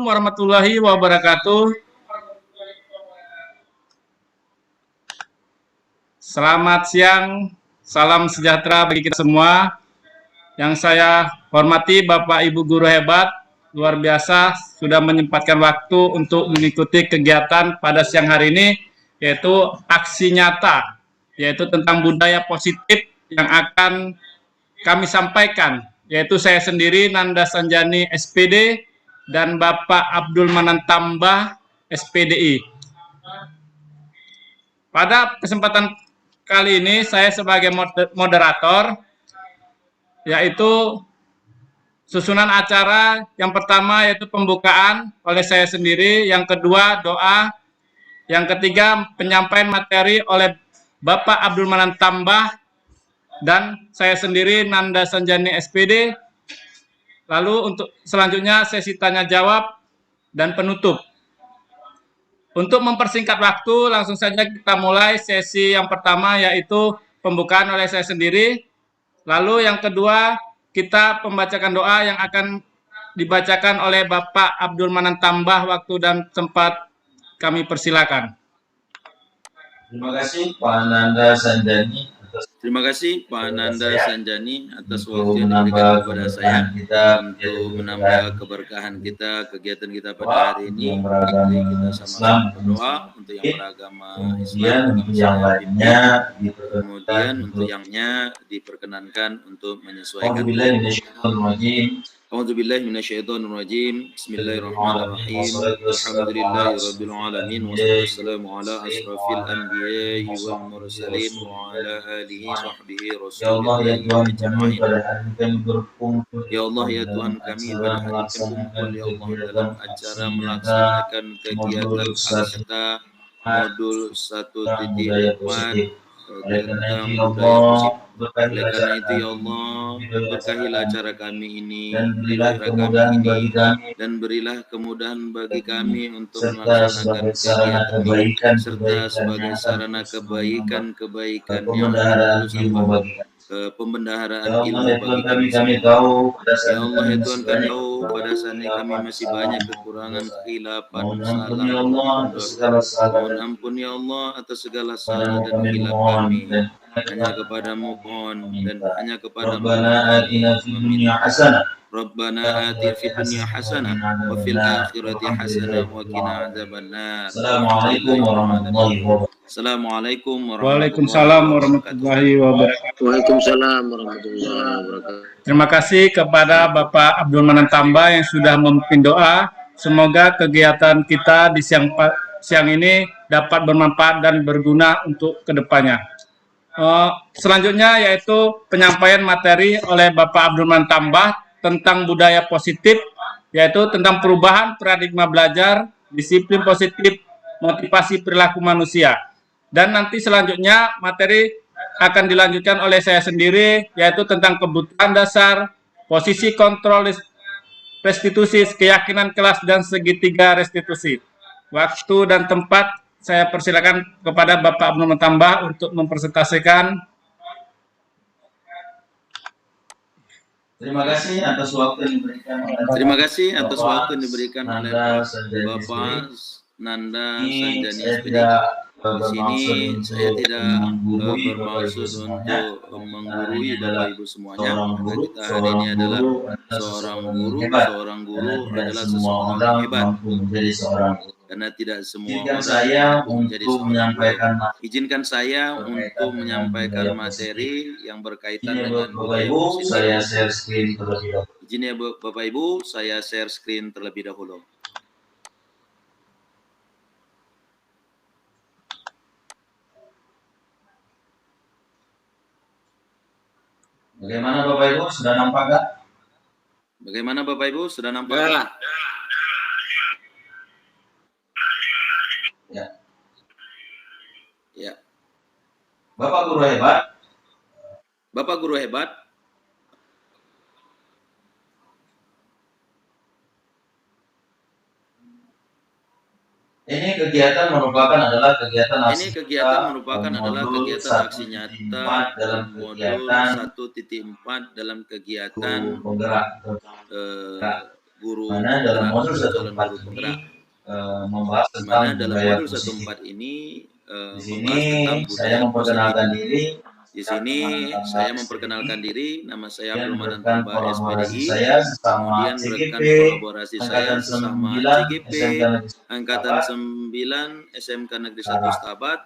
Assalamualaikum warahmatullahi wabarakatuh. Selamat siang, salam sejahtera bagi kita semua. Yang saya hormati Bapak Ibu guru hebat, luar biasa sudah menyempatkan waktu untuk mengikuti kegiatan pada siang hari ini, yaitu aksi nyata, yaitu tentang budaya positif yang akan kami sampaikan, yaitu saya sendiri Nanda Sanjani SPD dan Bapak Abdul Manan Tambah SPDI. Pada kesempatan kali ini saya sebagai moderator, yaitu susunan acara yang pertama yaitu pembukaan oleh saya sendiri, yang kedua doa, yang ketiga penyampaian materi oleh Bapak Abdul Manan Tambah dan saya sendiri Nanda Sanjani SPD. Lalu untuk selanjutnya sesi tanya jawab dan penutup. Untuk mempersingkat waktu, langsung saja kita mulai sesi yang pertama, yaitu pembukaan oleh saya sendiri. Lalu yang kedua, kita membacakan doa yang akan dibacakan oleh Bapak Abdul Manan Tambah. Waktu dan tempat kami persilakan. Terima kasih Pak Nanda Sanjani. Terima kasih Pak Nanda Sanjani atas waktu yang diberikan kepada saya untuk menambah keberkahan kita, kegiatan kita pada hari ini. Mari kita sama-sama berdoa untuk yang beragama Islam, yang lainnya kemudian untuk yangnya diperkenankan untuk menyesuaikan. A'udzubillahi minasyaitonirrajim. Bismillahirrahmanirrahim. Alhamdulillahirabbil alamin wassalamu ala asrafil anbiya'i wal mursalin wa ala alihi sahbihi rasulillahi ajma'in. Ya Allah ya Tuhan kami, pada hari ini kumpul ya Allah dalam acara melaksanakan kegiatan akta modul 1.4 tentang budaya positif. Oleh karena itu ya Allah, berkahilah acara kami ini, berilah kami ini, dan berilah kemudahan bagi kami untuk melaksanakan kegiatan ini, serta sebagai sarana kebaikan yang terus pembendaharaan ilmu bagi kami tahu. Ya Allah ya Tuhan, kami tahu pada saat ini kami masih banyak kekurangan, kehilapan, salah. Mohon ampun ya Allah atas segala salah dan khilaf kami. Hanya kepadamu mohon dan hanya kepadamu. Rabbana atina fid dunya hasanah wa fil akhirati hasanah wa qina adzabannar. Assalamualaikum warahmatullahi wabarakatuh. Assalamualaikum warahmatullahi wabarakatuh. Waalaikumsalam warahmatullahi wabarakatuh. Terima kasih kepada Bapak Abdul Manan Tambah yang sudah memimpin doa. Semoga kegiatan kita di siang ini dapat bermanfaat dan berguna untuk kedepannya. Selanjutnya yaitu penyampaian materi oleh Bapak Abdul Manan Tambah tentang budaya positif, yaitu tentang perubahan paradigma belajar, disiplin positif, motivasi perilaku manusia. Dan nanti selanjutnya materi akan dilanjutkan oleh saya sendiri, yaitu tentang kebutuhan dasar, posisi kontrol restitusi, keyakinan kelas, dan segitiga restitusi. Waktu dan tempat saya persilakan kepada Bapak Abdul Manan Tambah untuk mempresentasikan. Terima kasih atas waktu yang diberikan oleh Bapak Nanda Sanjani SPD. Di sini saya tidak bermaksud untuk menggurui Bapak Ibu semuanya. Maka kita hari ini adalah seorang guru adalah seseorang yang hebat. Karena tidak semua orang menjadi seorang guru. Izinkan saya untuk menyampaikan materi yang berkaitan dengan budaya positif. Saya share screen terlebih dahulu. Izin ya Bapak Ibu, saya share screen terlebih dahulu. Bagaimana Bapak Ibu, sudah nampak gak? Bagaimana Bapak Ibu, sudah nampak? Ya. Ya. Bapak guru hebat. Bapak guru hebat. Ini kegiatan merupakan kegiatan aksi nyata dalam modul 1.4 dalam kegiatan guru Mana dalam penggerak modul atau calon 1.4 guru ini penggerak. membahas Di mana tentang dalam budaya modul positif. 1.4 ini Di sini membahas tentang saya budaya positif. memperkenalkan diri. Di sini saya memperkenalkan diri, nama saya Abdul Manan rekan Tamba, kolaborasi SPDI. saya sesama Kemudian CGP, rekan kolaborasi saya Angkatan sesama 9, CGP, SMK Negeri Angkatan Stabat. 9, SMK Negeri 1 Utara. Stabat,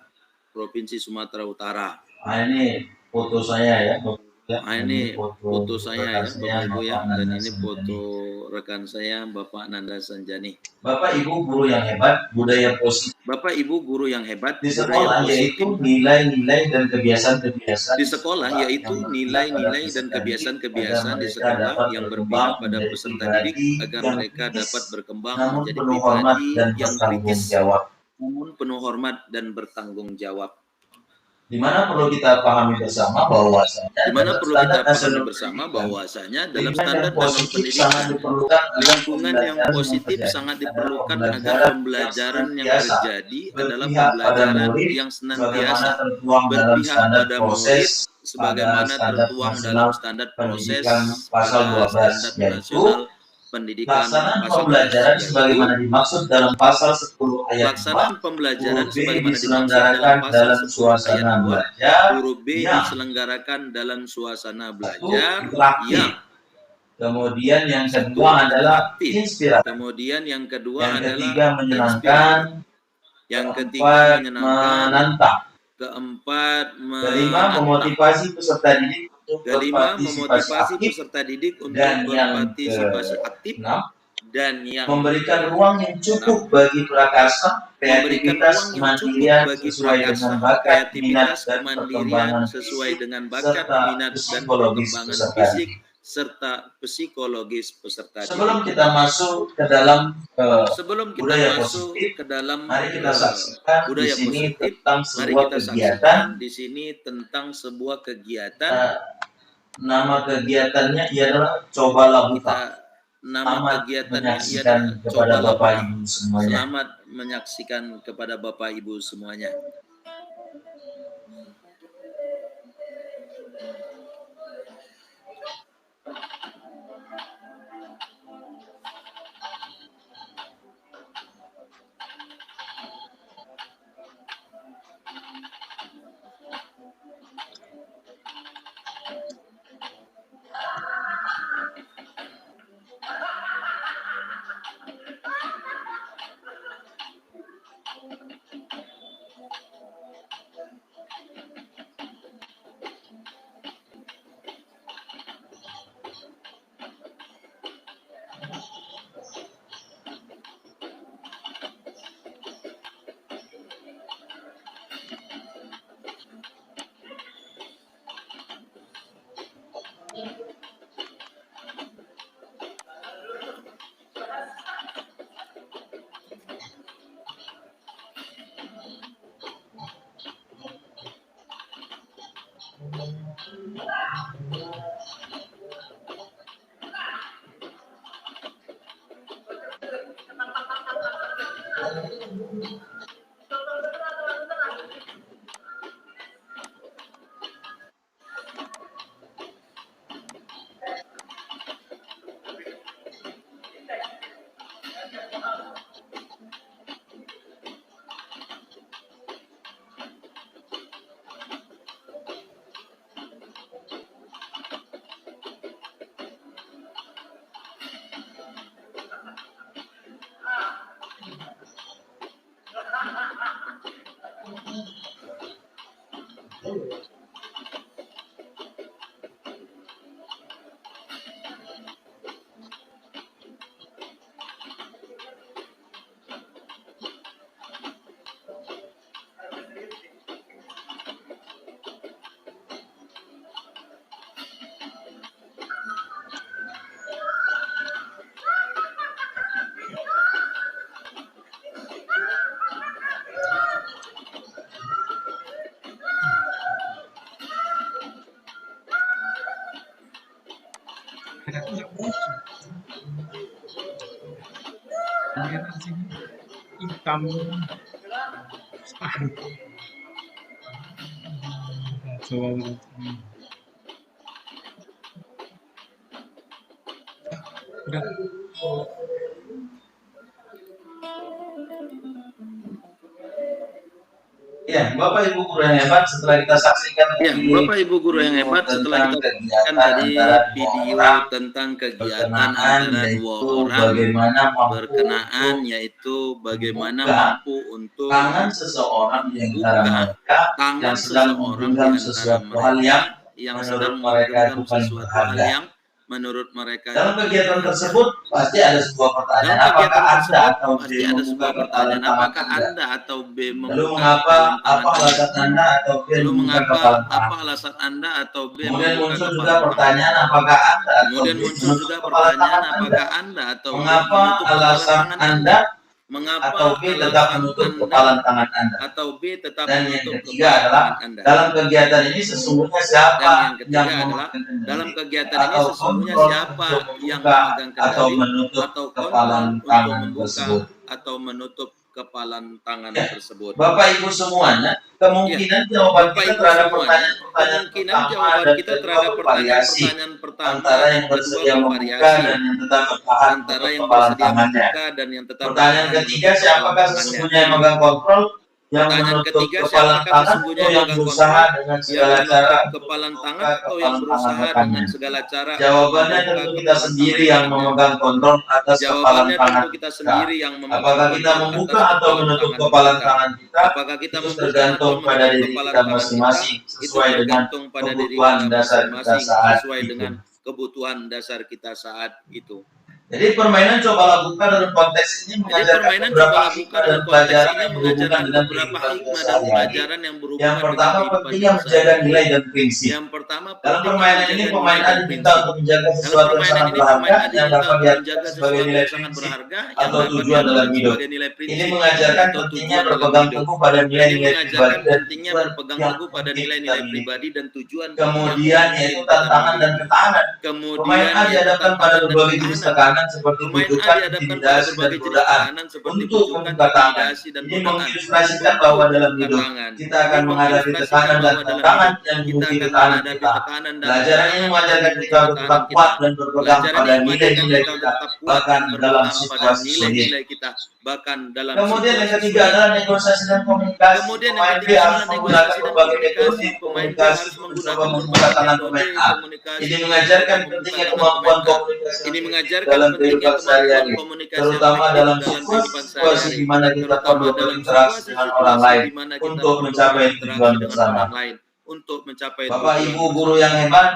Provinsi Sumatera Utara. Nah, ini foto saya ya, Bapak Ibu ya. Nah, ini foto saya ya, Bapak Ibu ya, Bapak dan Nanda ini Sanjani. foto rekan saya, Bapak Nanda Sanjani. Bapak Ibu guru yang hebat, budaya positif Bapak Ibu guru yang hebat, di budaya sekolah yaitu positif nilai-nilai dan kebiasaan-kebiasaan di sekolah yaitu nilai-nilai dan kebiasaan-kebiasaan di sekolah yang berpihak pada peserta didik agar mereka dapat berkembang namun menjadi penuh hormat pribadi dan yang bertanggung kritis, jawab. namun penuh hormat dan bertanggung jawab. Di mana perlu kita pahami bersama bahwasanya Di mana perlu kita pahami nasional bersama pendidikan, bahwasanya dalam lingkungan standar yang nasional positif pendidikan, sangat diperlukan lingkungan yang agar positif pembelajaran sangat terjadi. diperlukan Adalah agar pembelajaran yang senantiasa terjadi adalah berpihak pada pembelajaran murid yang sebagaimana senantiasa tertuang dalam berpihak standar pada proses murid sebagaimana pada tertuang standar dalam nasional standar proses pendidikan pasal pada 12, standar yaitu nasional pendidikan pelaksanaan pasal 12, pembelajaran yaitu sebagaimana dimaksud dalam pasal 10 ayat 2, pelaksanaan pembelajaran huruf B sebagaimana dimaksud diselenggarakan dalam pasal dalam 10 ayat suasana 2, belajar huruf B yang diselenggarakan dalam suasana satu belajar interaktif. yang Kemudian yang satu kedua adalah interaktif. inspiratif. Kemudian yang kedua Yang adalah ketiga menyenangkan. inspiratif. Yang ketiga Keempat menyenangkan. menantang. Keempat Kelima menantang. memotivasi peserta didik untuk Kelima berpartisipasi memotivasi aktif. peserta didik untuk Dan yang berpartisipasi aktif. keenam Dan yang memberikan ruang yang cukup bagi prakarsa, kreativitas, kemandirian sesuai dengan bakat, minat, dan perkembangan sesuai fisik, dengan bakat, serta minat, dan psikologis perkembangan peserta fisik didik. serta psikologis peserta Sebelum didik. kita masuk ke dalam Sebelum kita budaya masuk positif, ke dalam mari kita saksikan di budaya sini positif, tentang mari sebuah kita kegiatan. saksikan di sini tentang sebuah kegiatan. Nama kegiatannya ialah Cobalah Buka. Nama Selamat kegiatannya menyaksikan ialah kepada Cobalah Bapak Buka. Ibu semuanya. Selamat menyaksikan kepada Bapak Ibu semuanya. Hitam. Udah. Ya, Bapak Ibu guru yang hebat, setelah kita saksikan Ya, Bapak Ibu guru yang hebat, setelah kita saksikan tadi video tentang kegiatan antara dua orang berkenaan, yaitu bagaimana mampu untuk tangan seseorang di antara mereka yang sedang menggenggam sesuatu hal yang menurut mereka bukan berharga. Menurut mereka Dalam kegiatan tersebut pasti ada sebuah pertanyaan, apakah Anda atau B membuka kepalan tangan Anda? Lalu mengapa, apa alasan Anda atau B membuka kepalan tangan? alasan Anda atau B Kemudian membuka muncul juga kepalan pertanyaan, apakah Anda atau Kemudian B muncul menutup juga kepalan tangan pertanyaan, Anda? apakah Anda atau B Mengapa menutup kepalan alasan tangan Anda Mengapa atau B tetap menutup kepalan tangan Anda? atau B tetap Dan yang menutup ketiga kepalan adalah, tangan Anda? dalam kegiatan ini sesungguhnya Dan siapa yang ketiga yang adalah, memegang dalam kendali kegiatan ini atau sesungguhnya kontrol siapa untuk yang membuka memegang atau kendali menutup atau kepalan kontrol untuk tangan membuka tersebut. atau menutup kepalan tangan Ya, tersebut. Bapak Ibu semuanya, kemungkinan jawaban Bapak kita Ibu terhadap semuanya, pertanyaan-pertanyaan kemungkinan pertama jawaban dan kita kedua terhadap bervariasi, pertanyaan antara dan yang kedua bersedia membuka bervariasi, dan yang tetap bertahan antara untuk yang kepalan bersedia tangannya. membuka dan yang tetap Pertanyaan bertahan ketiga, menutup siapakah kepalan tangannya. sesungguhnya yang memegang kontrol, yang Pertanyaan menutup ketiga, kepalan siapakah tangan, sesungguhnya atau yang yang memegang berusaha kontrol, dengan yang segala cara menutup untuk kepalan tangan membuka atau yang kepalan tangan berusaha rekannya? dengan segala cara untuk Jawabannya membuka tentu kita kepalan sendiri tangan yang rekannya? memegang kontrol atas kepalan Jawabannya tangan tentu kita kita. sendiri yang memegang Apakah kita kontrol membuka atas atau kepalan menutup tangan kepalan kita. tangan kita, Apakah kita itu membuka tergantung atau pada menutup diri kepalan kita tangan kita, masing-masing, itu sesuai dengan tergantung pada diri kebutuhan kita dasar kita masing-masing saat sesuai itu. dengan kebutuhan dasar kita saat itu. Jadi permainan coba lakukan dalam konteks ini Jadi mengajarkan permainan beberapa coba lakukan hikmah dan dalam konteks pelajaran ini yang berhubungan mengajarkan dengan beberapa kehidupan kita hikmah dan sehari-hari. pelajaran yang Yang berhubungan dengan pertama, kehidupan pentingnya kita menjaga sehari-hari. nilai dan prinsip. Yang pertama, Dalam pentingnya permainan ini, menjaga pemain nilai A dan diminta prinsip. untuk menjaga Dalam sesuatu yang permainan sangat ini, berharga pemain A yang diminta dapat untuk diartikan menjaga sebagai sesuatu nilai yang sangat prinsip berharga yang atau dapat tujuan dalam diartikan hidup. sebagai nilai Ini prinsip mengajarkan atau pentingnya tujuan dalam berpegang hidup. teguh pada Ini nilai-nilai pribadi mengajarkan dan pentingnya tujuan berpegang yang teguh pada mungkin kita nilai-nilai miliki. pribadi dan tujuan yang Kemudian mungkin yaitu kita tantangan dan miliki. tekanan. Pemain Kemudian A yaitu dihadapkan pada tantangan dan berbagai jenis tekanan. tekanan seperti Pemain A bujukan, dihadapkan pada intimidasi, dan berbagai jenis godaan tekanan seperti untuk bujukan, membuka tangan. intimidasi, dan Ini godaan mengilustrasikan untuk bahwa dalam membuka hidup tangan. kita Ini akan menghadapi mengilustrasikan tekanan dan bahwa dalam tantangan hidup yang kita menguji akan ketahanan menghadapi kita. tekanan dan Pelajaran ini tantangan yang mengajarkan menguji kita untuk tetap ketahanan kuat kita. dan berpegang Pelajaran pada ini mengajarkan nilai-nilai kita kita, untuk tetap kuat bahkan dan dalam berpegang pada situasi sulit. nilai-nilai kita, bahkan dalam Kemudian yang situasi ketiga sulit. adalah negosiasi dan komunikasi. Kemudian yang Pemain B ketiga harus adalah menggunakan negosiasi dan berbagai komunikasi. metode Pemain B komunikasi harus untuk mencoba menggunakan membuka berbagai tangan metode pemain A. komunikasi Ini untuk mengajarkan mencoba membuka pentingnya tangan kemampuan pemain A. komunikasi Ini yang mengajarkan dalam pentingnya kehidupan kemampuan sehari-hari, komunikasi terutama efektif dalam dalam kehidupan situasi sehari-hari, di mana kita terutama perlu dalam berinteraksi dengan orang situasi lain di mana kita untuk perlu mencapai tujuan berinteraksi dengan bersama. orang lain untuk mencapai Bapak tujuan Ibu guru bersama. yang hebat,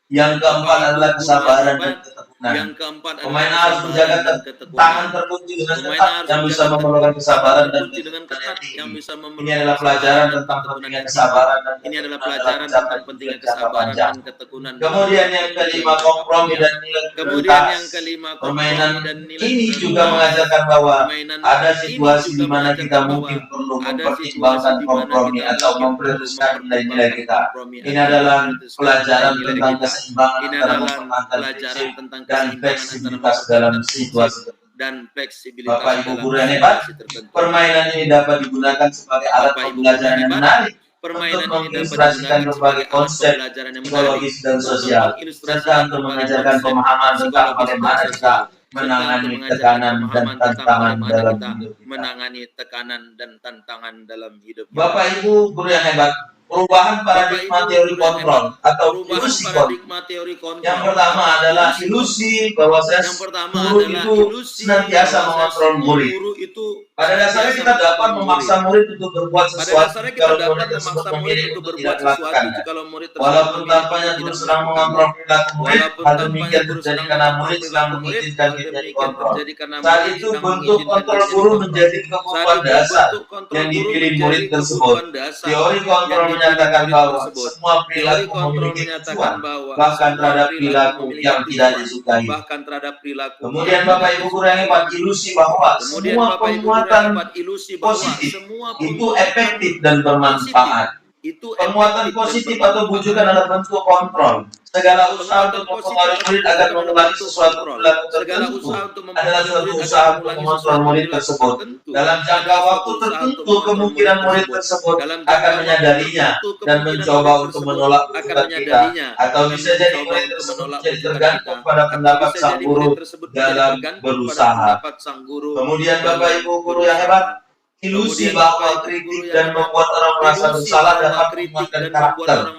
yang keempat Bapak Ibu adalah guru yang kesabaran dan hebat, ketekunan. yang keempat Pemain adalah A harus menjaga kesabaran dan tangan ketekunan. terkunci dengan Pemain ketat harus yang bisa menjaga memerlukan tangan kesabaran dan terkunci dengan ketekunan yang ketat yang tinggi. bisa Ini memerlukan adalah kesabaran pelajaran dan tentang ketekunan pentingnya yang tinggi. kesabaran dan Ini adalah ketekunan dalam pelajaran mencapai tentang pentingnya tujuan jangka kesabaran panjang. dan ketekunan dalam Kemudian yang mencapai tujuan kelima, jangka kompromi panjang. dan nilai Kemudian prioritas. yang kelima, Permainan kompromi dan nilai ini juga prioritas. mengajarkan bahwa Permainan ada ini situasi juga di mana kita mengajarkan bahwa mungkin perlu ada situasi mempertimbangkan di mana kompromi kita atau mungkin perlu memprioritaskan nilai-nilai mempertimbangkan kita. kompromi Ini atau adalah memprioritaskan pelajaran nilai-nilai tentang kita. keseimbangan Ini antara adalah mempertahankan pelajaran prinsip tentang dan keseimbangan antara fleksibilitas dalam mempertahankan prinsip situasi tertentu. dan fleksibilitas Bapak Ibu dalam guru yang hebat, situasi tertentu. permainan ini dapat digunakan sebagai alat Bapak Ibu guru pembelajaran yang yang hebat, menarik untuk permainan ini dapat mengilustrasikan digunakan berbagai sebagai alat konsep pembelajaran yang menarik psikologis dan untuk sosial, serta mengilustrasikan untuk berbagai mengajarkan konsep pemahaman tentang psikologis dan bagaimana kita sosial, serta untuk menangani mengajarkan tekanan dan pemahaman tentang tantangan bagaimana dalam kita hidup kita. menangani tekanan dan tantangan dalam hidup kita. Bapak Ibu guru yang hebat, perubahan paradigma teori kontrol atau Perubahan ilusi kontrol. paradigma teori kontrol. Yang pertama adalah ilusi bahwa Yang pertama guru adalah itu ilusi senantiasa bahwa mengontrol murid. guru itu Pada dasarnya kita senantiasa dapat mengontrol memaksa murid untuk berbuat Pada sesuatu dasarnya kita kalau dapat murid tersebut memaksa murid memilih untuk untuk berbuat tidak sesuatu melakukannya. jikalau murid tersebut Walaupun memilih tampaknya untuk guru tidak sedang melakukannya. mengontrol perilaku murid, Walaupun hal tampaknya demikian guru terjadi sedang karena mengontrol murid sedang perilaku murid, mengizinkan hal dirinya demikian dikontrol. terjadi karena Saat murid itu sedang bentuk mengizinkan kontrol dirinya guru dikontrol. menjadi Saat kebutuhan itu dasar bentuk kontrol yang guru dipilih menjadi murid tersebut. kebutuhan dasar Teori yang kontrol dipilih menyatakan murid bahwa tersebut. semua Teori perilaku kontrol memiliki menyatakan tujuan, bahwa bahkan semua terhadap perilaku perilaku memiliki yang tidak tujuan, disukai. bahkan terhadap perilaku Kemudian yang Bapak tidak Ibu guru yang disukai. hebat, ilusi bahwa Kemudian semua Bapak Ibu guru yang penguatan hebat, ilusi bahwa positif semua itu penguatan efektif dan bermanfaat. itu Penguatan efektif dan positif atau bujukan bermanfaat. adalah bentuk kontrol. Segala usaha untuk mempengaruhi murid agar mengulangi sesuatu perilaku tertentu adalah suatu usaha untuk mengontrol murid tersebut. Dalam jangka waktu tertentu, kemungkinan murid tersebut akan menyadarinya dan mencoba untuk menolak usulan kita. Atau bisa jadi murid tersebut jadi tergantung pada pendapat sang guru dalam berusaha. Kemudian Bapak Ibu guru yang hebat, ilusi bahwa kritik dan membuat orang merasa bersalah dapat menguatkan karakter.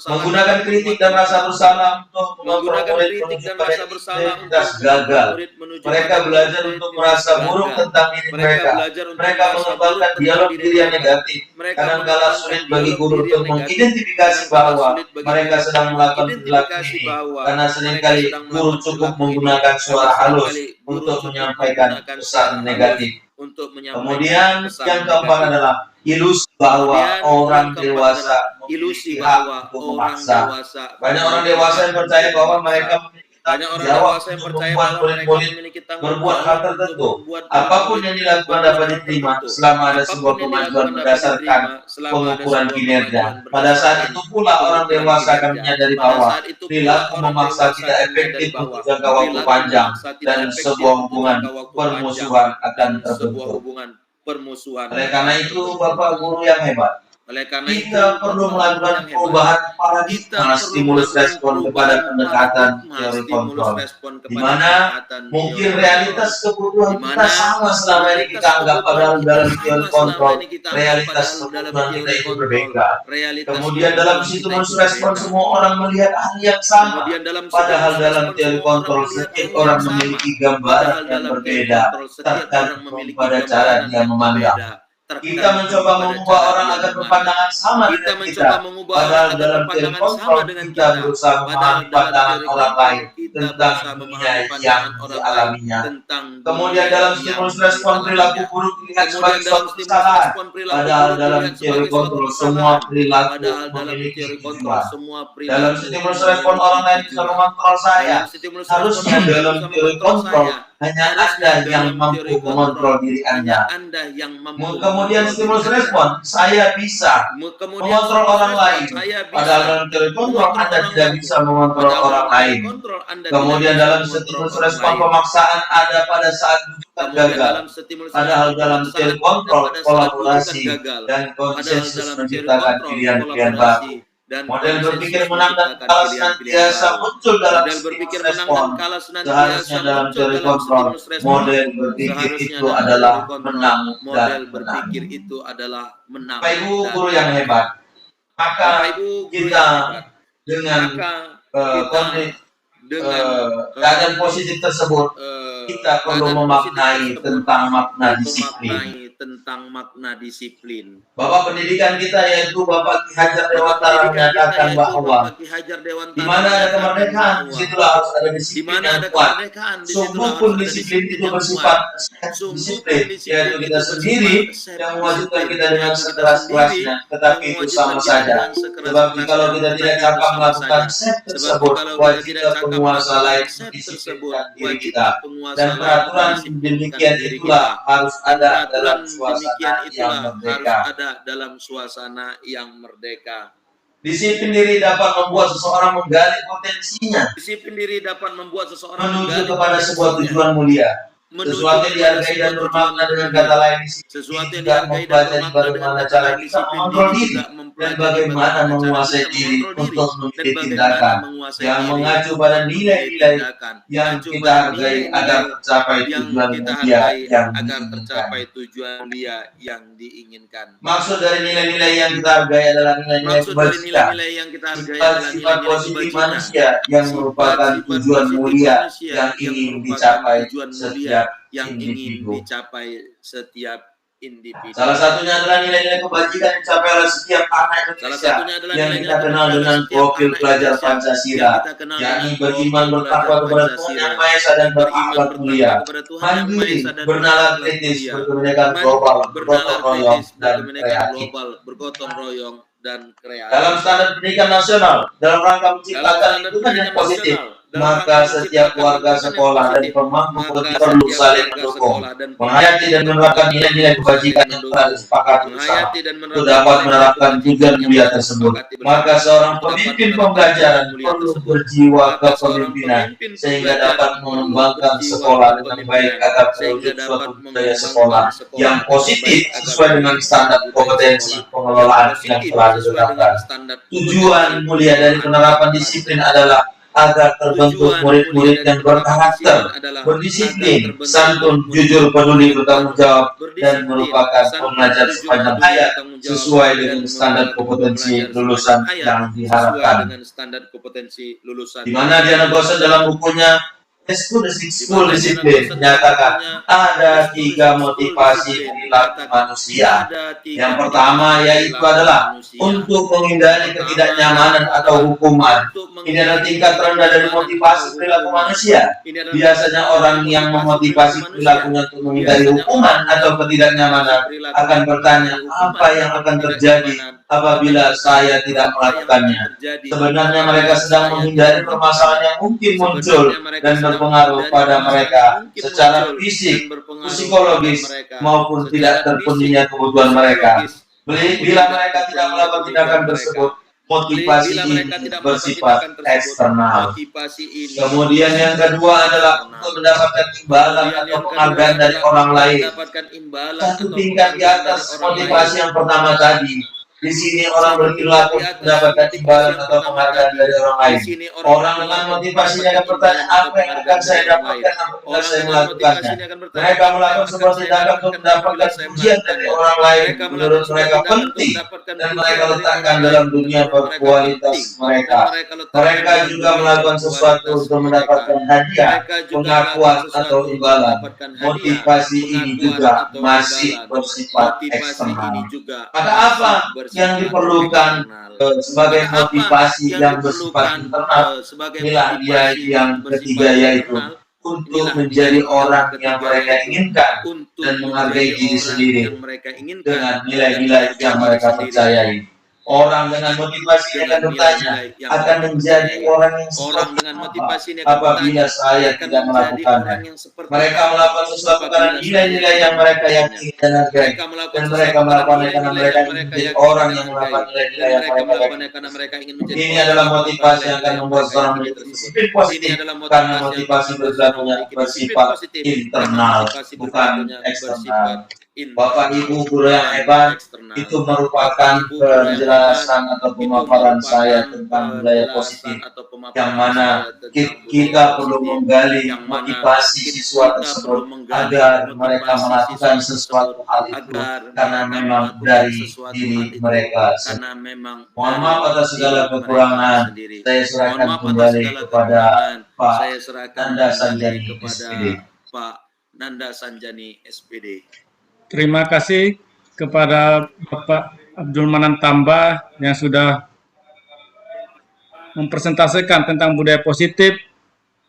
Menggunakan kritik dan rasa bersalah untuk mengontrol murid menuju pada identitas gagal. Mereka belajar untuk merasa buruk tentang diri mereka. Mereka mengembangkan dialog diri yang negatif. Kadangkala sulit bagi guru untuk mengidentifikasi bahwa mereka sedang melakukan perilaku ini, karena seringkali guru cukup menggunakan suara halus untuk menyampaikan pesan negatif. Kemudian yang keempat adalah ilusi bahwa orang dewasa memiliki hak untuk memaksa. Banyak orang dewasa yang percaya bahwa mereka memiliki tanggung jawab untuk membuat murid-murid berbuat hal tertentu. Apapun yang dilakukan dapat diterima selama ada sebuah kemajuan berdasarkan pengukuran kinerja. Pada saat itu pula orang dewasa akan menyadari bahwa perilaku memaksa tidak efektif untuk jangka waktu panjang dan sebuah hubungan permusuhan akan terbentuk. Oleh karena itu, Bapak Guru yang hebat, kita perlu melakukan perubahan paradigma stimulus respon kepada pendekatan teori kontrol, di mana mungkin realitas kebutuhan kita sama selama ini kita anggap, padahal dalam teori kontrol realitas kebutuhan kita itu berbeda. Kemudian dalam stimulus respon semua orang melihat hal yang sama, padahal dalam teori kontrol setiap orang memiliki gambaran yang berbeda tergantung pada cara dia memandang. Kita mencoba mengubah orang agar berpandangan sama dengan kita, padahal dalam teori kontrol kita berusaha memahami pandangan orang lain tentang dunia yang dialaminya. Kemudian dalam stimulus respon perilaku buruk dilihat sebagai suatu kesalahan, padahal dalam teori kontrol semua perilaku memiliki tujuan. Dalam stimulus respon orang lain bisa mengontrol saya. Harusnya dalam teori kontrol hanya Anda yang mampu mengontrol diri Anda. Kemudian stimulus respon, saya bisa mengontrol orang lain. Padahal dalam teori kontrol Anda tidak bisa mengontrol orang lain. Kemudian dalam stimulus respon pemaksaan ada pada saat rujukan gagal. Padahal dalam teori kontrol kolaborasi dan konsensus menciptakan pilihan-pilihan baru. Model berpikir menang dan kalah senantiasa muncul dalam stimulus respon. Seharusnya dalam teori kontrol, model berpikir itu adalah menang dan menang. Bapak Ibu guru yang hebat, maka kita dengan keadaan positif tersebut, kita perlu memaknai tentang makna disiplin. Bapak pendidikan kita yaitu Bapak Ki Hajar Dewantara menyatakan bahwa di mana ada kemerdekaan, disitulah harus ada disiplin yang kuat. Sungguh pun disiplin itu bersifat disiplin, yaitu kita sendiri yang mewajibkan kita dengan sekeras-kerasnya, tetapi itu sama saja. Sebab kalau kita tidak cakap melakukan set tersebut, wajib penguasa lain mendisiplinkan diri kita. Dan peraturan demikian itulah harus ada dalam suasana yang merdeka. Disiplin diri dapat membuat seseorang menggali potensinya menuju kepada sebuah tujuan mulia. Sesuatu yang dihargai dan bermakna, dengan kata lain, disiplin juga mempelajari bagaimana cara kita mengontrol diri dan bagaimana menguasai diri untuk memilih tindakan yang mengacu pada nilai-nilai yang kita hargai agar tercapai tujuan diinginkan. Maksud dari nilai-nilai yang kita hargai adalah nilai-nilai kebajikan, sifat positif manusia yang merupakan tujuan mulia yang ingin dicapai setiap individu. Salah satunya adalah nilai-nilai kebajikan yang dicapai oleh setiap anak Indonesia yang kita kenal dengan profil pelajar Pancasila, yakni beriman, bertakwa kepada Tuhan Yang Maha Esa dan berakhlak mulia, mandiri, bernalar kritis, berkebinekaan global, bergotong royong dan kreatif. Dalam standar pendidikan nasional, dalam rangka menciptakan lingkungan yang positif maka setiap warga sekolah dan pemangku perlu saling mendukung, menghayati dan menerapkan nilai-nilai kebajikan yang telah disepakati bersama untuk dapat menerapkan tujuan mulia tersebut. Maka seorang pemimpin pembelajaran perlu berjiwa kepemimpinan sehingga dapat mengembangkan sekolah dengan baik agar terwujud suatu budaya sekolah yang positif sesuai dengan standar kompetensi pengelolaan yang telah ditetapkan. Tujuan mulia dari penerapan disiplin adalah agar terbentuk murid-murid yang berkarakter, berdisiplin, santun, jujur, peduli, bertanggung jawab, dan merupakan pembelajar sepanjang hayat sesuai dengan standar kompetensi lulusan yang diharapkan. Di mana Diana Goshen dalam bukunya School Discipline menyatakan ada 3 motivasi perilaku manusia. Yang pertama yaitu adalah untuk menghindari ketidaknyamanan atau hukuman. Ini adalah tingkat rendah dari motivasi perilaku manusia. Biasanya orang yang memotivasi perilakunya untuk menghindari hukuman atau ketidaknyamanan akan bertanya, apa yang akan terjadi apabila saya tidak melakukannya? Sebenarnya mereka sedang menghindari permasalahan yang mungkin muncul dan berpengaruh pada mereka secara fisik, psikologis, maupun tidak terpenuhinya kebutuhan mereka. Bila mereka tidak melakukan tindakan tersebut, motivasi ini bersifat eksternal. Kemudian yang kedua adalah untuk mendapatkan imbalan atau penghargaan dari orang lain. Satu tingkat di atas motivasi yang pertama tadi. Di sini orang berperilaku mendapatkan imbalan atau penghargaan dari orang lain. Orang dengan motivasinya akan bertanya, apa yang akan saya dapatkan apabila saya melakukannya? Mereka melakukan sebuah tindakan untuk mendapatkan pujian dari orang lain. Menurut mereka penting dan mereka letakkan dalam dunia berkualitas mereka. Mereka juga melakukan sesuatu untuk mendapatkan hadiah, pengakuan atau imbalan. Motivasi ini juga masih bersifat eksternal. Maka apa yang diperlukan sebagai motivasi yang bersifat internal? Inilah dia yang ketiga, yaitu untuk menjadi orang yang mereka inginkan dan menghargai diri sendiri dengan nilai-nilai yang mereka percayai. Orang dengan motivasi akan bertanya, akan menjadi orang yang seperti apa apabila saya tidak melakukannya? Mereka melakukan sesuatu karena nilai-nilai yang mereka yakini dan hargai, dan mereka melakukannya karena mereka ingin menjadi orang yang melakukan nilai-nilai yang mereka yakini. Ini adalah motivasi yang akan membuat seorang menjadi disiplin positif, karena motivasi berlakunya bersifat internal, bukan eksternal. Bapak Ibu guru yang hebat, itu merupakan penjelasan atau pemaparan saya tentang budaya positif, yang mana kita perlu menggali motivasi siswa tersebut agar mereka melakukan sesuatu hal itu karena memang dari diri mereka sendiri. Mohon maaf atas segala kekurangan. Saya serahkan kembali kepada Pak Nanda Sanjani SPD. Pak Nanda Sanjani SPD. Terima kasih kepada Bapak Abdul Manan Tambah yang sudah mempresentasikan tentang budaya positif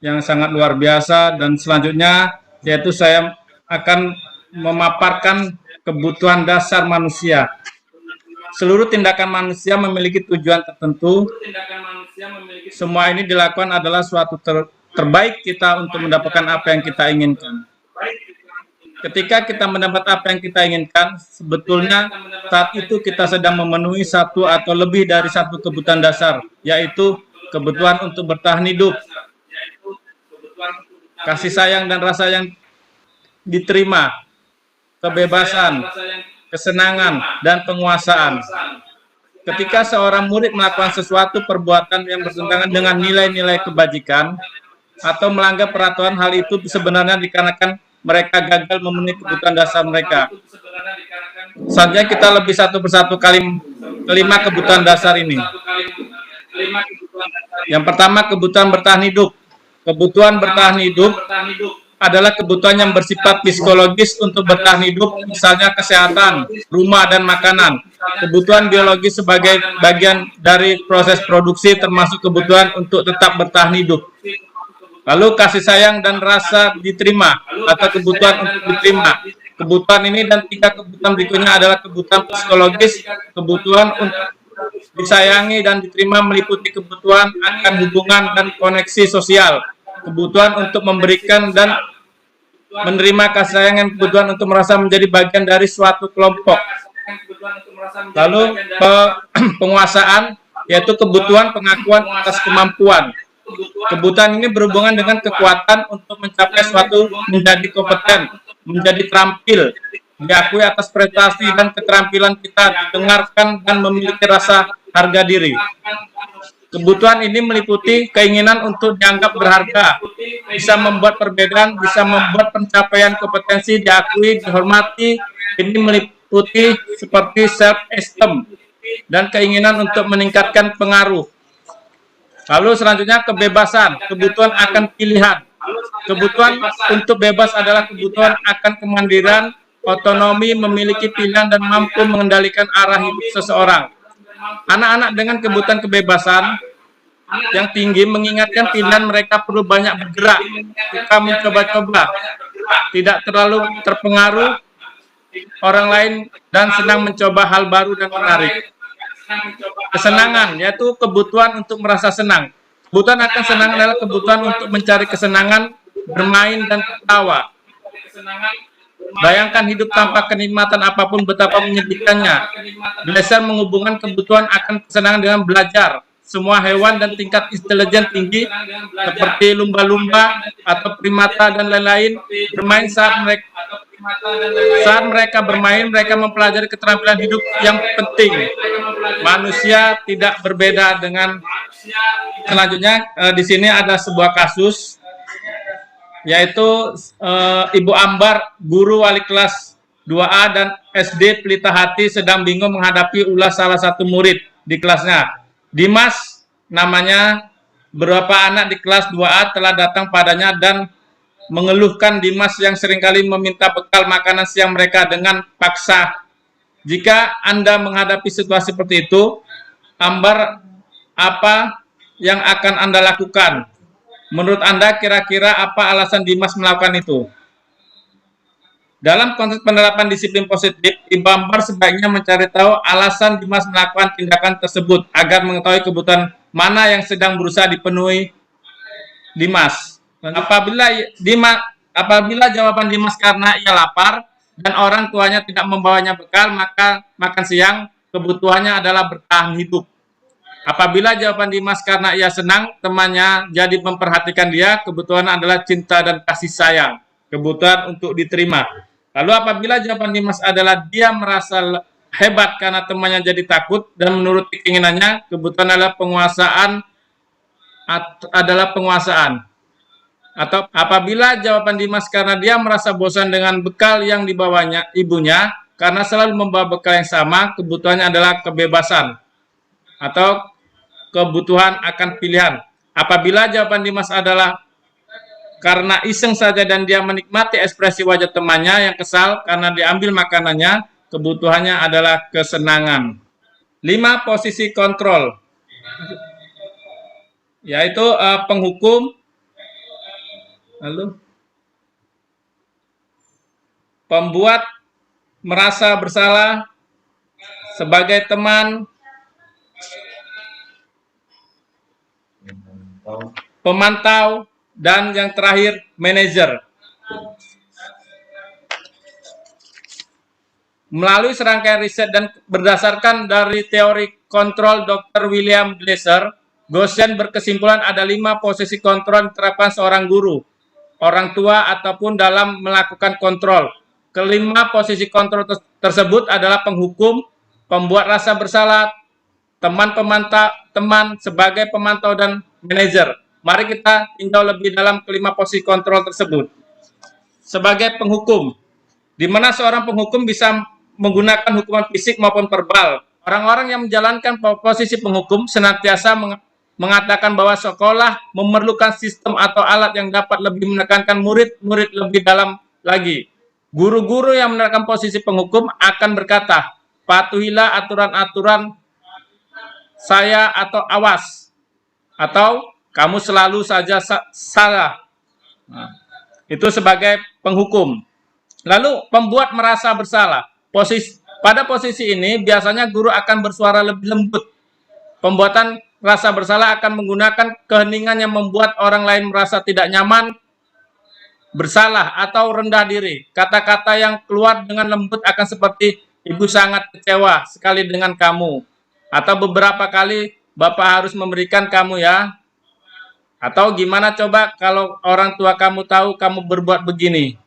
yang sangat luar biasa, dan selanjutnya yaitu saya akan memaparkan kebutuhan dasar manusia. Seluruh tindakan manusia memiliki tujuan tertentu. Semua ini dilakukan adalah suatu terbaik kita untuk mendapatkan apa yang kita inginkan. Ketika kita mendapat apa yang kita inginkan, sebetulnya saat itu kita sedang memenuhi satu atau lebih dari satu kebutuhan dasar, yaitu kebutuhan untuk bertahan hidup, kasih sayang dan rasa yang diterima, kebebasan, kesenangan, dan penguasaan. Ketika seorang murid melakukan sesuatu perbuatan yang bertentangan dengan nilai-nilai kebajikan atau melanggar peraturan, hal itu sebenarnya dikarenakan mereka gagal memenuhi kebutuhan dasar mereka. Selanjutnya kita lebih satu persatu kelima kebutuhan dasar ini. Yang pertama, kebutuhan bertahan hidup. Kebutuhan bertahan hidup adalah kebutuhan yang bersifat psikologis untuk bertahan hidup, misalnya kesehatan, rumah, dan makanan. Kebutuhan biologis sebagai bagian dari proses produksi, termasuk kebutuhan untuk tetap bertahan hidup. Lalu kasih sayang dan rasa diterima atau kebutuhan untuk diterima. Kebutuhan ini dan 3 kebutuhan berikutnya adalah kebutuhan psikologis, kebutuhan untuk disayangi dan diterima meliputi kebutuhan akan hubungan dan koneksi sosial, kebutuhan untuk memberikan dan menerima kasih sayang, dan kebutuhan untuk merasa menjadi bagian dari suatu kelompok. Lalu penguasaan, yaitu kebutuhan pengakuan atas kemampuan. Kebutuhan ini berhubungan dengan kekuatan untuk mencapai suatu, menjadi kompeten, menjadi terampil, diakui atas prestasi dan keterampilan kita, didengarkan dan memiliki rasa harga diri. Kebutuhan ini meliputi keinginan untuk dianggap berharga, bisa membuat perbedaan, bisa membuat pencapaian kompetensi diakui, dihormati. Ini meliputi seperti self-esteem dan keinginan untuk meningkatkan pengaruh. Lalu selanjutnya kebebasan, kebutuhan akan pilihan. Kebutuhan untuk bebas adalah kebutuhan akan kemandirian, otonomi, memiliki pilihan dan mampu mengendalikan arah hidup seseorang. Anak-anak dengan kebutuhan kebebasan yang tinggi mengingatkan pilihan mereka perlu banyak bergerak, suka mencoba-coba, tidak terlalu terpengaruh orang lain, dan senang mencoba hal baru dan menarik. Kesenangan, yaitu kebutuhan untuk merasa senang. Kebutuhan akan senang adalah kebutuhan untuk mencari kesenangan, bermain, dan tertawa. Bayangkan hidup tanpa kenikmatan apapun betapa menyedihkannya. Belajar menghubungkan kebutuhan akan kesenangan dengan belajar. Semua hewan dan tingkat intelijen tinggi seperti lumba-lumba atau primata dan lain-lain bermain saat mereka bermain, mereka mempelajari keterampilan hidup yang penting. Manusia tidak berbeda dengan selanjutnya. Di sini ada sebuah kasus, yaitu Ibu Ambar, guru wali kelas 2A dan SD Pelita Hati, sedang bingung menghadapi ulah salah satu murid di kelasnya. Dimas namanya. Beberapa anak di kelas 2A telah datang padanya dan mengeluhkan Dimas yang seringkali meminta bekal makanan siang mereka dengan paksa. Jika Anda menghadapi situasi seperti itu, Ambar, apa yang akan Anda lakukan? Menurut Anda, kira-kira apa alasan Dimas melakukan itu? Dalam konteks penerapan disiplin positif, Ibu Ambar sebaiknya mencari tahu alasan Dimas melakukan tindakan tersebut agar mengetahui kebutuhan mana yang sedang berusaha dipenuhi Dimas. Apabila jawaban Dimas karena ia lapar dan orang tuanya tidak membawanya bekal, maka makan siang kebutuhannya adalah bertahan hidup. Apabila jawaban Dimas karena ia senang temannya jadi memperhatikan dia, kebutuhannya adalah cinta dan kasih sayang, kebutuhan untuk diterima. Lalu apabila jawaban Dimas adalah dia merasa hebat karena temannya jadi takut dan menuruti keinginannya, kebutuhan adalah penguasaan. Atau apabila jawaban Dimas karena dia merasa bosan dengan bekal yang dibawanya ibunya karena selalu membawa bekal yang sama, kebutuhannya adalah kebebasan atau kebutuhan akan pilihan. Apabila jawaban Dimas adalah karena iseng saja dan dia menikmati ekspresi wajah temannya yang kesal karena diambil makanannya, kebutuhannya adalah kesenangan. 5 posisi kontrol, yaitu penghukum, lalu pembuat merasa bersalah, sebagai teman, pemantau, dan yang terakhir manajer. Melalui serangkaian riset dan berdasarkan dari teori kontrol Dr. William Glasser, Goshen berkesimpulan ada 5 posisi kontrol diterapkan seorang guru, orang tua, ataupun dalam melakukan kontrol. Kelima posisi kontrol tersebut adalah penghukum, pembuat rasa bersalah, teman sebagai pemantau, dan manajer. Mari kita tinjau lebih dalam kelima posisi kontrol tersebut. Sebagai penghukum, di mana seorang penghukum bisa menggunakan hukuman fisik maupun verbal. Orang-orang yang menjalankan posisi penghukum senantiasa mengatakan bahwa sekolah memerlukan sistem atau alat yang dapat lebih menekankan murid-murid lebih dalam lagi. Guru-guru yang menerapkan posisi penghukum akan berkata, patuhilah aturan-aturan saya atau awas, atau kamu selalu saja salah. Nah, itu sebagai penghukum. Lalu pembuat merasa bersalah. Pada posisi ini biasanya guru akan bersuara lebih lembut Pembuatan rasa bersalah akan menggunakan keheningan yang membuat orang lain merasa tidak nyaman, bersalah, atau rendah diri. Kata-kata yang keluar dengan lembut akan seperti, "Ibu sangat kecewa sekali dengan kamu." Atau beberapa kali, "Bapak harus memberikan kamu ya." Atau gimana coba kalau orang tua kamu tahu kamu berbuat begini.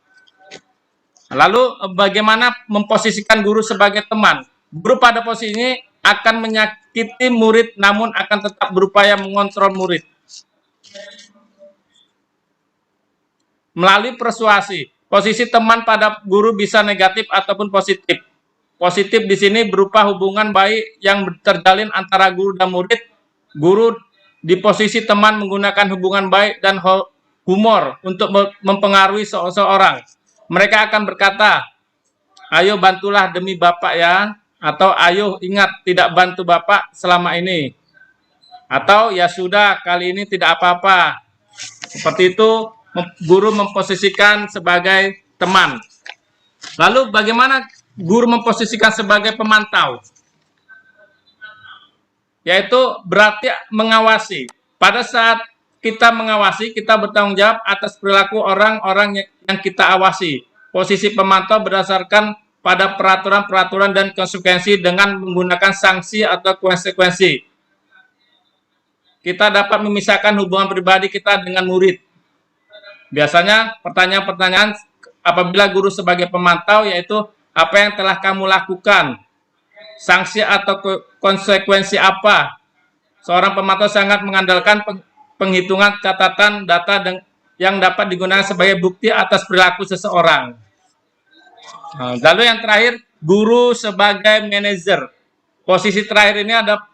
Lalu bagaimana memposisikan guru sebagai teman? Guru pada posisi ini akan menyakiti murid namun akan tetap berupaya mengontrol murid. Melalui persuasi, posisi teman pada guru bisa negatif ataupun positif. Positif di sini berupa hubungan baik yang terjalin antara guru dan murid. Guru di posisi teman menggunakan hubungan baik dan humor untuk mempengaruhi seseorang. Mereka akan berkata, "Ayo bantulah demi Bapak ya." Atau, "Ayo ingat tidak bantu Bapak selama ini." Atau, "Ya sudah, kali ini tidak apa-apa." Seperti itu, guru memposisikan sebagai teman. Lalu bagaimana guru memposisikan sebagai pemantau? Yaitu berarti mengawasi. Pada saat kita mengawasi, kita bertanggung jawab atas perilaku orang-orang yang kita awasi. Posisi pemantau berdasarkan pada peraturan-peraturan dan konsekuensi dengan menggunakan sanksi atau konsekuensi. Kita dapat memisahkan hubungan pribadi kita dengan murid. Biasanya pertanyaan-pertanyaan apabila guru sebagai pemantau yaitu, apa yang telah kamu lakukan? Sanksi atau konsekuensi apa? Seorang pemantau sangat mengandalkan penghitungan catatan data yang dapat digunakan sebagai bukti atas perilaku seseorang. Lalu yang terakhir, guru sebagai manajer. Posisi terakhir ini ada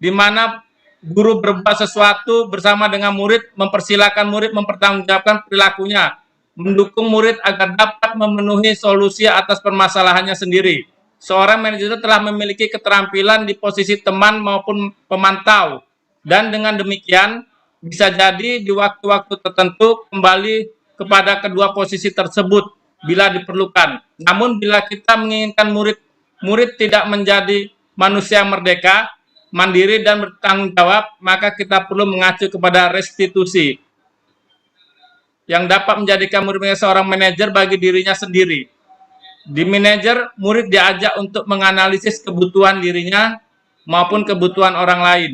di mana guru berbuat sesuatu bersama dengan murid, mempersilahkan murid mempertanggungjawabkan perilakunya, mendukung murid agar dapat memenuhi solusi atas permasalahannya sendiri. Seorang manajer telah memiliki keterampilan di posisi teman maupun pemantau, dan dengan demikian bisa jadi di waktu-waktu tertentu kembali kepada kedua posisi tersebut bila diperlukan. Namun bila kita menginginkan murid tidak menjadi manusia yang merdeka, mandiri dan bertanggung jawab, maka kita perlu mengacu kepada restitusi yang dapat menjadikan murid seorang manajer bagi dirinya sendiri. Di manajer, murid diajak untuk menganalisis kebutuhan dirinya maupun kebutuhan orang lain.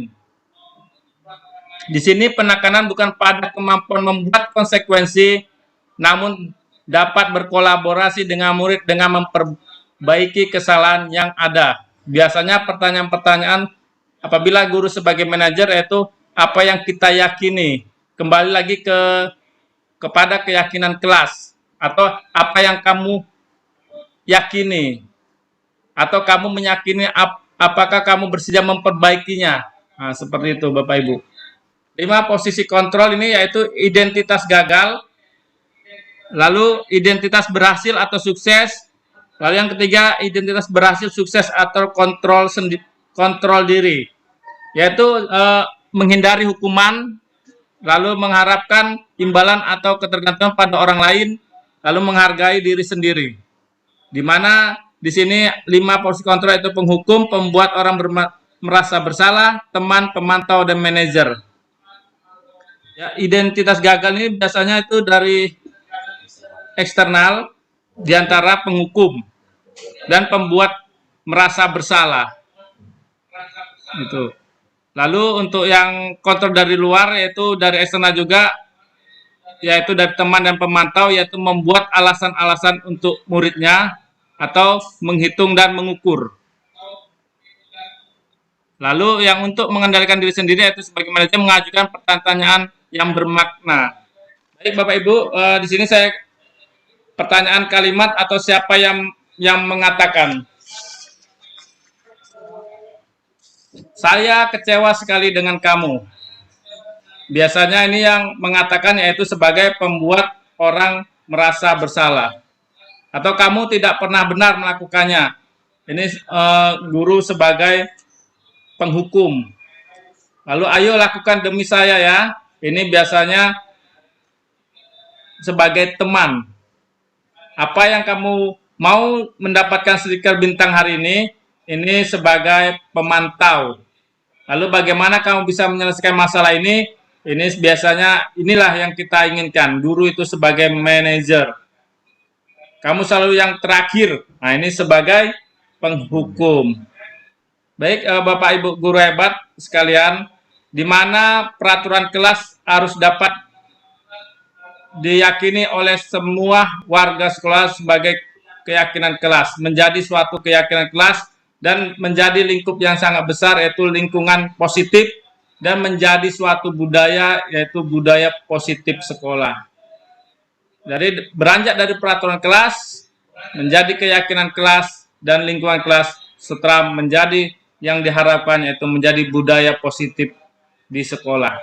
Di sini penekanan bukan pada kemampuan membuat konsekuensi, namun dapat berkolaborasi dengan murid dengan memperbaiki kesalahan yang ada. Biasanya pertanyaan-pertanyaan apabila guru sebagai manajer yaitu, apa yang kita yakini? Kembali lagi kepada keyakinan kelas, atau apa yang kamu yakini, atau kamu meyakini apakah kamu bersedia memperbaikinya. Nah, seperti itu Bapak Ibu. 5 posisi kontrol ini yaitu identitas gagal, lalu identitas berhasil atau sukses, lalu yang ketiga identitas berhasil, sukses atau kontrol diri, yaitu menghindari hukuman, lalu mengharapkan imbalan atau ketergantungan pada orang lain, lalu menghargai diri sendiri. Di mana di sini 5 posisi kontrol itu penghukum, pembuat orang merasa bersalah, teman, pemantau, dan manajer. Ya, identitas gagal ini biasanya itu dari eksternal, diantara penghukum dan pembuat merasa bersalah. Gitu. Lalu untuk yang kontrol dari luar yaitu dari eksternal juga, yaitu dari teman dan pemantau, yaitu membuat alasan-alasan untuk muridnya atau menghitung dan mengukur. Lalu yang untuk mengendalikan diri sendiri yaitu sebagai manajer mengajukan pertanyaan yang bermakna. Baik Bapak Ibu, di sini saya pertanyaan kalimat atau siapa yang mengatakan, "Saya kecewa sekali dengan kamu." Biasanya ini yang mengatakan yaitu sebagai pembuat orang merasa bersalah. Atau kamu tidak pernah benar melakukannya. Ini guru sebagai penghukum. Lalu ayo lakukan demi saya ya. Ini biasanya sebagai teman. Apa yang kamu mau mendapatkan stiker bintang hari ini sebagai pemantau. Lalu bagaimana kamu bisa menyelesaikan masalah ini? Ini biasanya inilah yang kita inginkan. Guru itu sebagai manajer. Kamu selalu yang terakhir. Nah, ini sebagai penghukum. Baik, Bapak Ibu guru hebat sekalian, di mana peraturan kelas harus dapat diyakini oleh semua warga sekolah sebagai keyakinan kelas, menjadi suatu keyakinan kelas dan menjadi lingkup yang sangat besar, yaitu lingkungan positif, dan menjadi suatu budaya, yaitu budaya positif sekolah. Jadi beranjak dari peraturan kelas menjadi keyakinan kelas dan lingkungan kelas, setelah menjadi yang diharapkan, yaitu menjadi budaya positif di sekolah.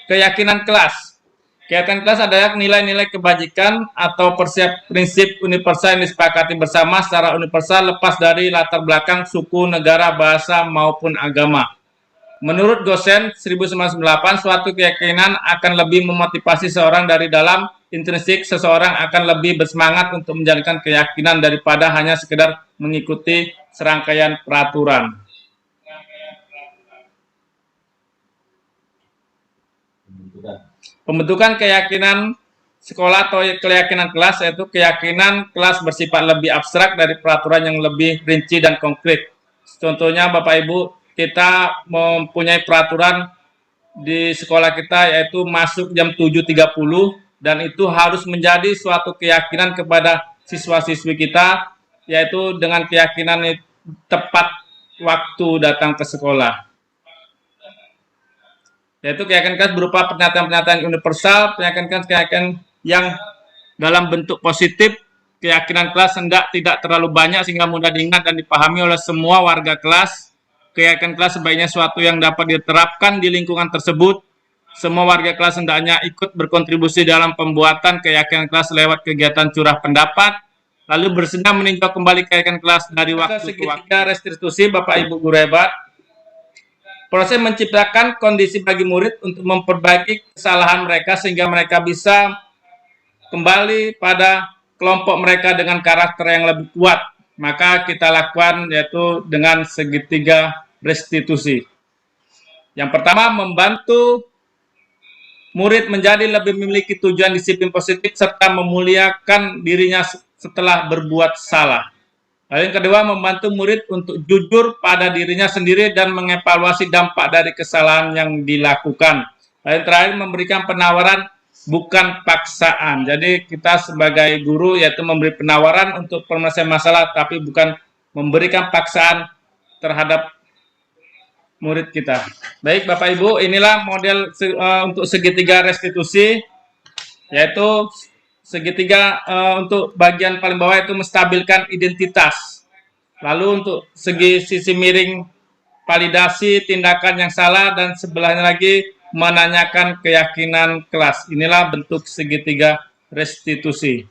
Keyakinan kelas. Keyakinan kelas adalah nilai-nilai kebajikan atau prinsip universal yang disepakati bersama secara universal lepas dari latar belakang suku, negara, bahasa, maupun agama. Menurut Gosen 1998, suatu keyakinan akan lebih memotivasi seorang dari dalam intrinsik seseorang akan lebih bersemangat untuk menjalankan keyakinan daripada hanya sekedar mengikuti serangkaian peraturan. Pembentukan keyakinan sekolah atau keyakinan kelas, yaitu keyakinan kelas bersifat lebih abstrak dari peraturan yang lebih rinci dan konkret. Contohnya Bapak Ibu, kita mempunyai peraturan di sekolah kita, yaitu masuk jam 7.30, dan itu harus menjadi suatu keyakinan kepada siswa-siswi kita, yaitu dengan keyakinan tepat waktu datang ke sekolah. Yaitu keyakinan kelas berupa pernyataan-pernyataan universal, keyakinan yang dalam bentuk positif, keyakinan kelas hendak tidak terlalu banyak sehingga mudah diingat dan dipahami oleh semua warga kelas. Keyakinan kelas sebaiknya suatu yang dapat diterapkan di lingkungan tersebut. Semua warga kelas hendaknya ikut berkontribusi dalam pembuatan keyakinan kelas lewat kegiatan curah pendapat, lalu bersedia meninjau kembali keyakinan kelas dari waktu ke waktu. Restitusi, Bapak Ibu guru hebat. Proses menciptakan kondisi bagi murid untuk memperbaiki kesalahan mereka sehingga mereka bisa kembali pada kelompok mereka dengan karakter yang lebih kuat. Maka kita lakukan yaitu dengan segitiga restitusi. Yang pertama, membantu murid menjadi lebih memiliki tujuan disiplin positif serta memuliakan dirinya setelah berbuat salah. Lalu yang kedua, membantu murid untuk jujur pada dirinya sendiri dan mengevaluasi dampak dari kesalahan yang dilakukan. Lalu yang terakhir, memberikan penawaran bukan paksaan. Jadi kita sebagai guru yaitu memberi penawaran untuk penyelesaian masalah, tapi bukan memberikan paksaan terhadap murid kita. Baik Bapak Ibu, inilah model untuk segitiga restitusi, yaitu segitiga untuk bagian paling bawah itu menstabilkan identitas. Lalu untuk sisi miring validasi tindakan yang salah, dan sebelahnya lagi menanyakan keyakinan kelas. Inilah bentuk segitiga restitusi.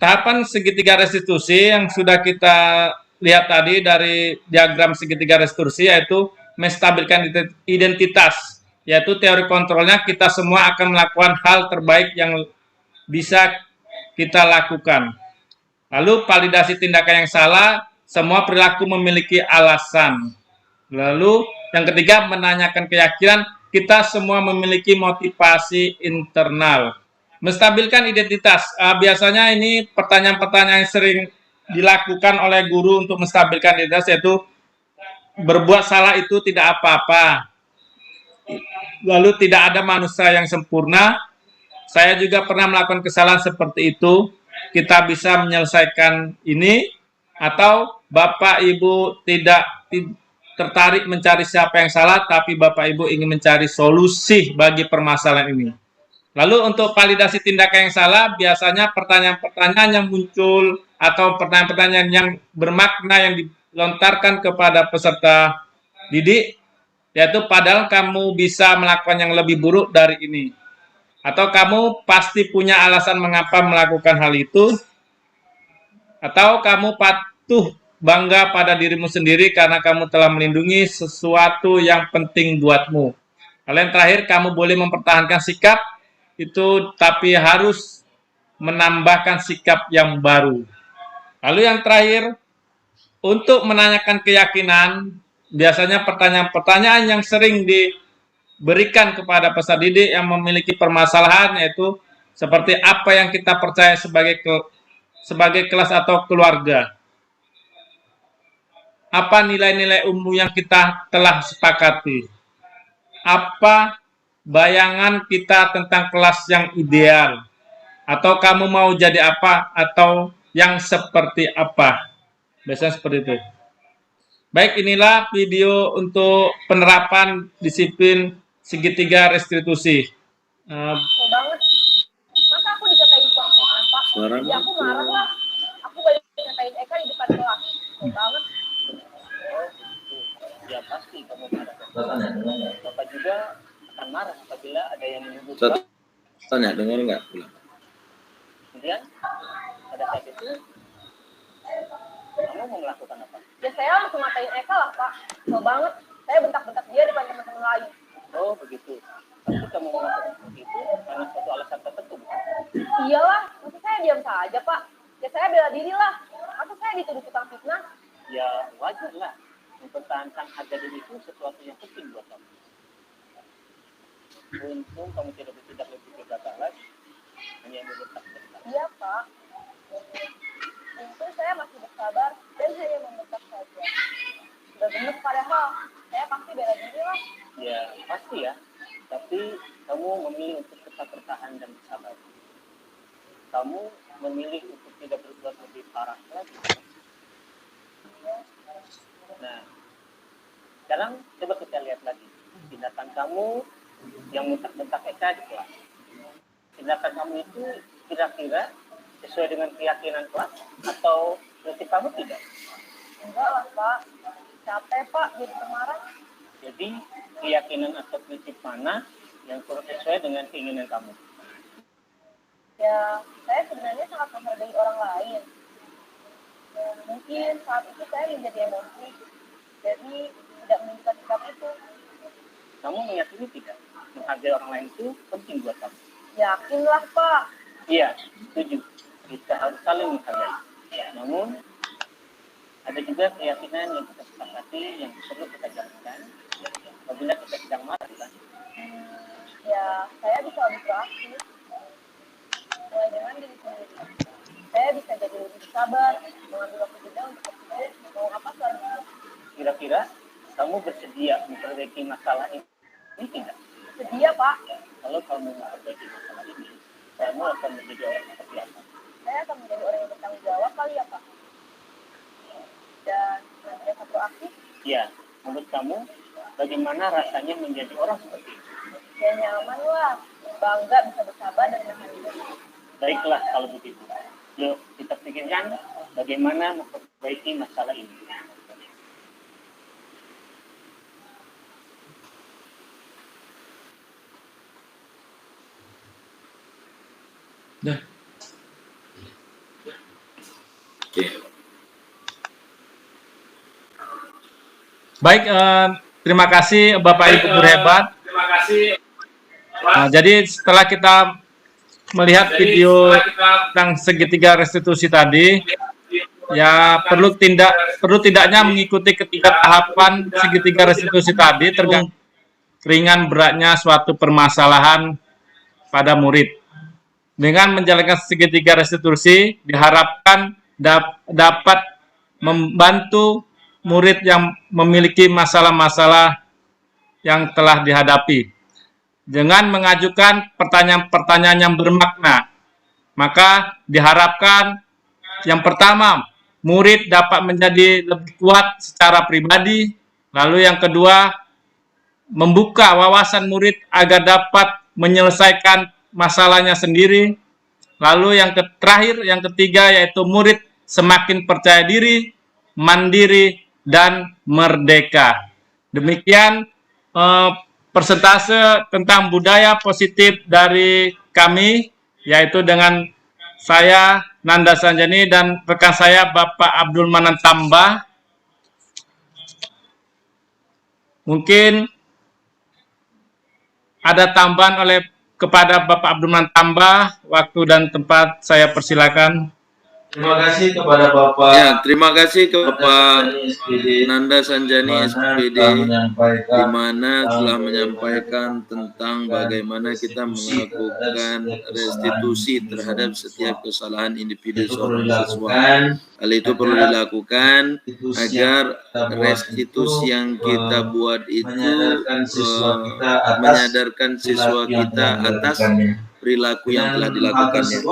Tahapan segitiga restitusi yang sudah kita lihat tadi dari diagram segitiga restitusi yaitu menstabilkan identitas, yaitu teori kontrolnya kita semua akan melakukan hal terbaik yang bisa kita lakukan. Lalu validasi tindakan yang salah, semua perilaku memiliki alasan. Lalu yang ketiga, menanyakan keyakinan, kita semua memiliki motivasi internal. Menstabilkan identitas, biasanya ini pertanyaan-pertanyaan yang sering dilakukan oleh guru untuk menstabilkan identitas, yaitu berbuat salah itu tidak apa-apa. Lalu tidak ada manusia yang sempurna. Saya juga pernah melakukan kesalahan seperti itu. Kita bisa menyelesaikan ini, atau Bapak Ibu tidak tertarik mencari siapa yang salah, tapi Bapak Ibu ingin mencari solusi bagi permasalahan ini. Lalu untuk validasi tindakan yang salah, biasanya pertanyaan-pertanyaan yang muncul atau pertanyaan-pertanyaan yang bermakna yang dilontarkan kepada peserta didik, yaitu padahal kamu bisa melakukan yang lebih buruk dari ini. Atau kamu pasti punya alasan mengapa melakukan hal itu. Atau kamu patuh bangga pada dirimu sendiri karena kamu telah melindungi sesuatu yang penting buatmu. Lalu yang terakhir, kamu boleh mempertahankan sikap itu, tapi harus menambahkan sikap yang baru. Lalu yang terakhir, untuk menanyakan keyakinan, biasanya pertanyaan-pertanyaan yang sering diberikan kepada peserta didik yang memiliki permasalahan, yaitu seperti apa yang kita percaya sebagai kelas atau keluarga. Apa nilai-nilai umum yang kita telah sepakati? Apa bayangan kita tentang kelas yang ideal? Atau kamu mau jadi apa? Atau yang seperti apa? Biasanya seperti itu. Baik, inilah video untuk penerapan disiplin segitiga restitusi. Banget. Masa aku dikatain pelakuan, Pak? Suara Ya aku marah lah. Aku balik ngatain Eka di depan kelas. Banget. Ya pasti kamu marah. Bapak juga akan marah apabila ada yang menyebut. Tanya, dengar nggak? Kemudian pada saat itu kamu mau melakukan apa? Ya saya langsung ngatain Eka lah, Pak. Banget. Saya bentak-bentak dia depan teman-teman lain. Oh begitu. Tapi kamu melakukan seperti itu karena suatu alasan tertentu. Iyalah, masa saya diam saja, Pak? Ya saya bela diri lah. Masa saya dituduh tukang fitnah? Ya wajar lah. Mempertahankan harga diri itu sesuatu yang penting buat kamu. Untung kamu tidak bertindak lebih gegabah lagi. Hanya membentak. Iya, Pak. Untung saya masih bersabar dan hanya membentak saja. Sudah gemes padahal. Saya pasti bela diri lah. Ya pasti ya. Tapi kamu memilih untuk tetap bertahan dan bersabar. Kamu memilih untuk tidak berbuat lebih parah lagi. Nah, sekarang coba kita lihat lagi tindakan kamu yang bentak-bentak Eka di kelas. Tindakan kamu itu kira-kira sesuai dengan keyakinan kelas atau prinsip kamu tidak? Enggak lah, Pak. Capek, Pak, jadi pemarah. Jadi keyakinan atau prinsip mana yang kurang sesuai dengan keinginan kamu? Ya, saya sebenarnya sangat menghargai orang lain. Ya, mungkin saat itu saya menjadi emosi, jadi tidak menunjukkan sikap itu. Kamu meyakini tidak menghargai orang lain itu penting buat kamu? Yakinlah, Pak. Iya, setuju. Kita harus saling menghargai. Namun ada juga keyakinan yang kita sepakati yang perlu kita jalankan apabila kita sedang marah, kan? Ya, saya bisa lebih proaktif. Mulai dengan diri sendiri. Saya bisa jadi lebih sabar, mengambil waktu jeda untuk berpikir mau apa selanjutnya. Kira-kira kamu bersedia memperbaiki masalah ini tidak? Sedia, Pak. Kalau kamu memperbaiki masalah ini, kamu akan menjadi orang seperti apa? Saya akan menjadi orang yang bertanggung jawab kali ya, Pak. Dan senantiasa proaktif. Ya, menurut kamu bagaimana rasanya menjadi orang seperti itu? Ya nyaman lah. Bangga bisa bersabar dan menahan diri. Baiklah kalau begitu. Yuk kita pikirkan bagaimana memperbaiki masalah ini. Dah. Oke. Baik, terima kasih Bapak Ibu guru hebat. Terima kasih. Nah, jadi setelah kita melihat video tentang segitiga restitusi tadi, ya perlu tidaknya mengikuti ketiga tahapan segitiga restitusi tadi tergantung ringan beratnya suatu permasalahan pada murid. Dengan menjalankan segitiga restitusi diharapkan dapat membantu murid yang memiliki masalah-masalah yang telah dihadapi. Dengan mengajukan pertanyaan-pertanyaan yang bermakna, maka diharapkan yang pertama, murid dapat menjadi lebih kuat secara pribadi. Lalu yang kedua, membuka wawasan murid agar dapat menyelesaikan masalahnya sendiri. Lalu yang terakhir, yang ketiga, yaitu murid semakin percaya diri, mandiri, dan merdeka. Demikian persentase tentang budaya positif dari kami, yaitu dengan saya Nanda Sanjani dan rekan saya Bapak Abdul Manan Tambah. Mungkin ada tambahan kepada Bapak Abdul Manan Tambah, waktu dan tempat saya persilakan. Terima kasih kepada Bapak. Ya, terima kasih ke Bapak SPD, Nanda Sanjani SPD, di mana telah menyampaikan tentang bagaimana kita melakukan restitusi terhadap setiap kesalahan individu seorang siswa. Hal itu perlu dilakukan agar restitusi yang kita buat itu menyadarkan siswa kita atas perilaku yang telah dilakukannya.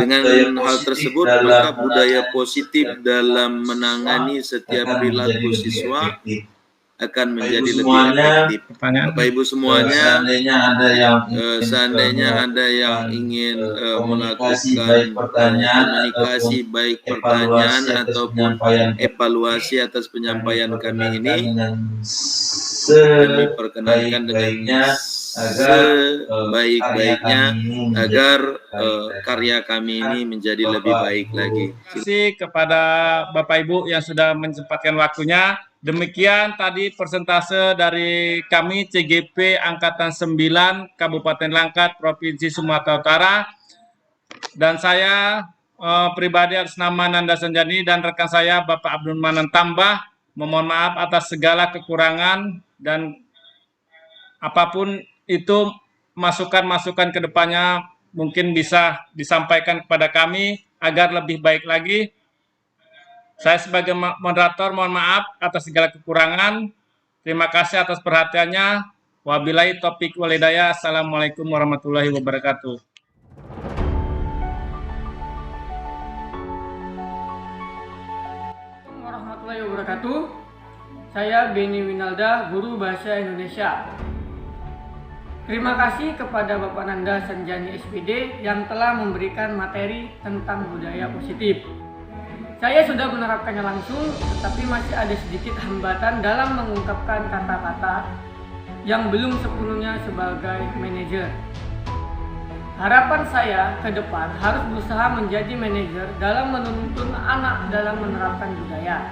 Dengan hal tersebut, maka budaya positif dalam menangani setiap perilaku siswa akan menjadi lebih efektif. Bapak Ibu semuanya, seandainya ada yang ingin melakukan komunikasi baik pertanyaan ataupun evaluasi atas penyampaian kami ini, kami perkenankan dengan sebaik-baiknya agar karya kami ini menjadi lebih baik lagi. Terima kasih kepada Bapak Ibu yang sudah menyempatkan waktunya. Demikian tadi persentase dari kami CGP Angkatan 9 Kabupaten Langkat Provinsi Sumatera Utara, dan saya pribadi atas nama Nanda Sanjani dan rekan saya Bapak Abdul Manan Tambah memohon maaf atas segala kekurangan, dan apapun itu masukan-masukan ke depannya mungkin bisa disampaikan kepada kami agar lebih baik lagi. Saya sebagai moderator mohon maaf atas segala kekurangan. Terima kasih atas perhatiannya. Wabillahi taufiq wal hidayah. Assalamualaikum warahmatullahi wabarakatuh. Warahmatullahi wabarakatuh. Saya Beni Winalda, guru bahasa Indonesia. Terima kasih kepada Bapak Nanda Sanjani SPD yang telah memberikan materi tentang budaya positif. Saya sudah menerapkannya langsung, tetapi masih ada sedikit hambatan dalam mengungkapkan kata-kata yang belum sepenuhnya sebagai manajer. Harapan saya ke depan harus berusaha menjadi manajer dalam menuntun anak dalam menerapkan budaya.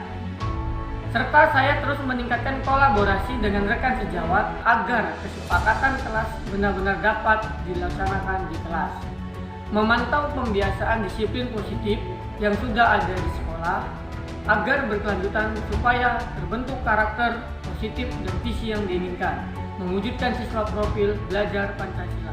Serta saya terus meningkatkan kolaborasi dengan rekan sejawat agar kesepakatan kelas benar-benar dapat dilaksanakan di kelas. Memantau pembiasaan disiplin positif yang sudah ada di sekolah agar berkelanjutan supaya terbentuk karakter positif dan visi yang diinginkan, mewujudkan siswa profil belajar Pancasila.